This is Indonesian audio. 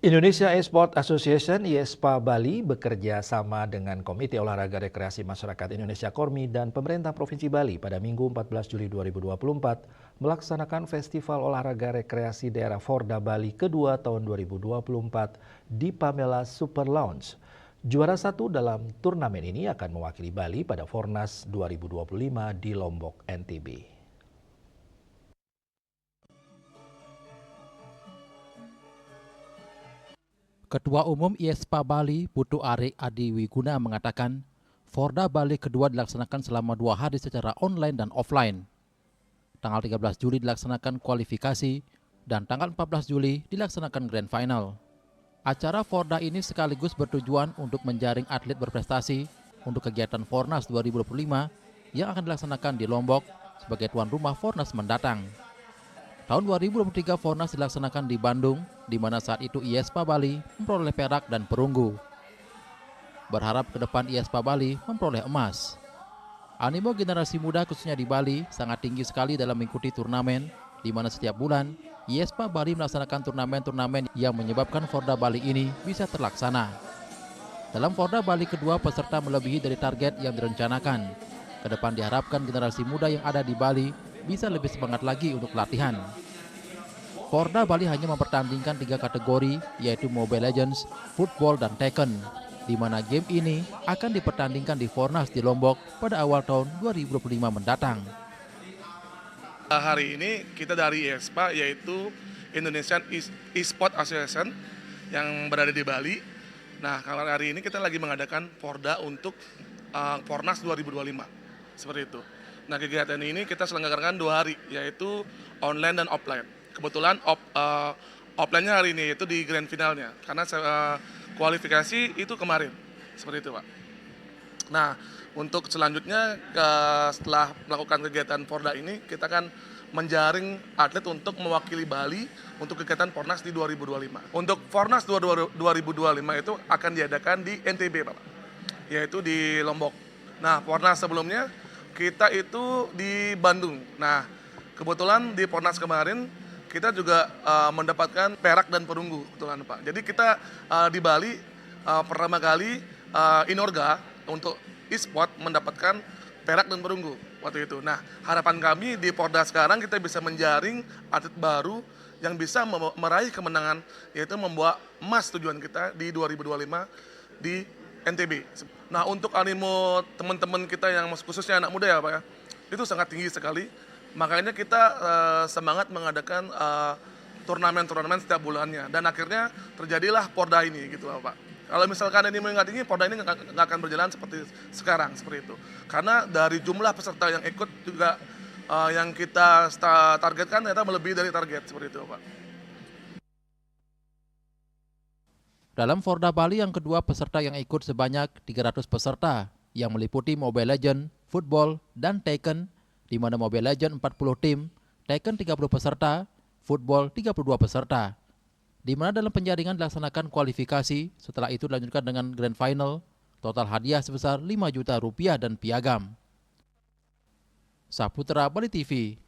Indonesia Esport Association (IESPA) Bali bekerja sama dengan Komite Olahraga Rekreasi Masyarakat Indonesia (KORMI) dan pemerintah Provinsi Bali pada Minggu 14 Juli 2024 melaksanakan Festival Olahraga Rekreasi Daerah Forda Bali kedua tahun 2024 di Pamela Super Lounge. Juara satu dalam turnamen ini akan mewakili Bali pada Fornas 2025 di Lombok, NTB. Ketua Umum IESPA Bali, Putu Ari Adiwiguna mengatakan, Forda Bali kedua dilaksanakan selama 2 hari secara online dan offline. Tanggal 13 Juli dilaksanakan kualifikasi, dan tanggal 14 Juli dilaksanakan Grand Final. Acara Forda ini sekaligus bertujuan untuk menjaring atlet berprestasi untuk kegiatan Fornas 2025 yang akan dilaksanakan di Lombok sebagai tuan rumah Fornas mendatang. Tahun 2023 Fornas dilaksanakan di Bandung, di mana saat itu IESPA Bali memperoleh perak dan perunggu. Berharap ke depan IESPA Bali memperoleh emas. Animo generasi muda khususnya di Bali sangat tinggi sekali dalam mengikuti turnamen, di mana setiap bulan IESPA Bali melaksanakan turnamen-turnamen yang menyebabkan Forda Bali ini bisa terlaksana. Dalam Forda Bali kedua, peserta melebihi dari target yang direncanakan. Ke depan diharapkan generasi muda yang ada di Bali bisa lebih semangat lagi untuk latihan. Forda Bali hanya mempertandingkan 3 kategori, yaitu Mobile Legends, Football, dan Tekken, di mana game ini akan dipertandingkan di Fornas di Lombok pada awal tahun 2025 mendatang. Hari ini kita dari IESPA, yaitu Indonesian Esport Association yang berada di Bali. Nah, kalau hari ini kita lagi mengadakan Forda untuk Fornas 2025, seperti itu. Nah, kegiatan ini kita selenggarakan 2 hari, yaitu online dan offline. Kebetulan offline-nya hari ini, yaitu di grand finalnya, karena kualifikasi itu kemarin, seperti itu, Pak. Nah, untuk selanjutnya setelah melakukan kegiatan Forda ini, kita akan menjaring atlet untuk mewakili Bali untuk kegiatan Fornas di 2025. Untuk Fornas 2025 itu akan diadakan di NTB, Pak, yaitu di Lombok. Nah, Fornas sebelumnya kita itu di Bandung. Nah, kebetulan di Fornas kemarin kita juga mendapatkan perak dan perunggu, kebetulan, Pak. Jadi kita di Bali pertama kali Inorga untuk e-sport mendapatkan perak dan perunggu waktu itu. Nah, harapan kami di Forda sekarang kita bisa menjaring atlet baru yang bisa meraih kemenangan, yaitu membawa emas tujuan kita di 2025 di NTB. Nah, untuk animo teman-teman kita yang khususnya anak muda ya, Pak ya, itu sangat tinggi sekali. Makanya kita semangat mengadakan turnamen-turnamen setiap bulannya, dan akhirnya terjadilah Forda ini gitu Pak. Kalau misalkan ini nggak tinggi, Forda ini nggak akan berjalan seperti sekarang, seperti itu. Karena dari jumlah peserta yang ikut juga yang kita targetkan ternyata melebihi dari target, seperti itu, Pak. Dalam Forda Bali yang kedua, peserta yang ikut sebanyak 300 peserta yang meliputi Mobile Legends, Football, dan Tekken, di mana Mobile Legends 40 tim, Tekken 30 peserta, Football 32 peserta. Di mana dalam penjaringan dilaksanakan kualifikasi, setelah itu dilanjutkan dengan Grand Final, total hadiah sebesar 5 juta rupiah dan piagam. Saputra Bali TV.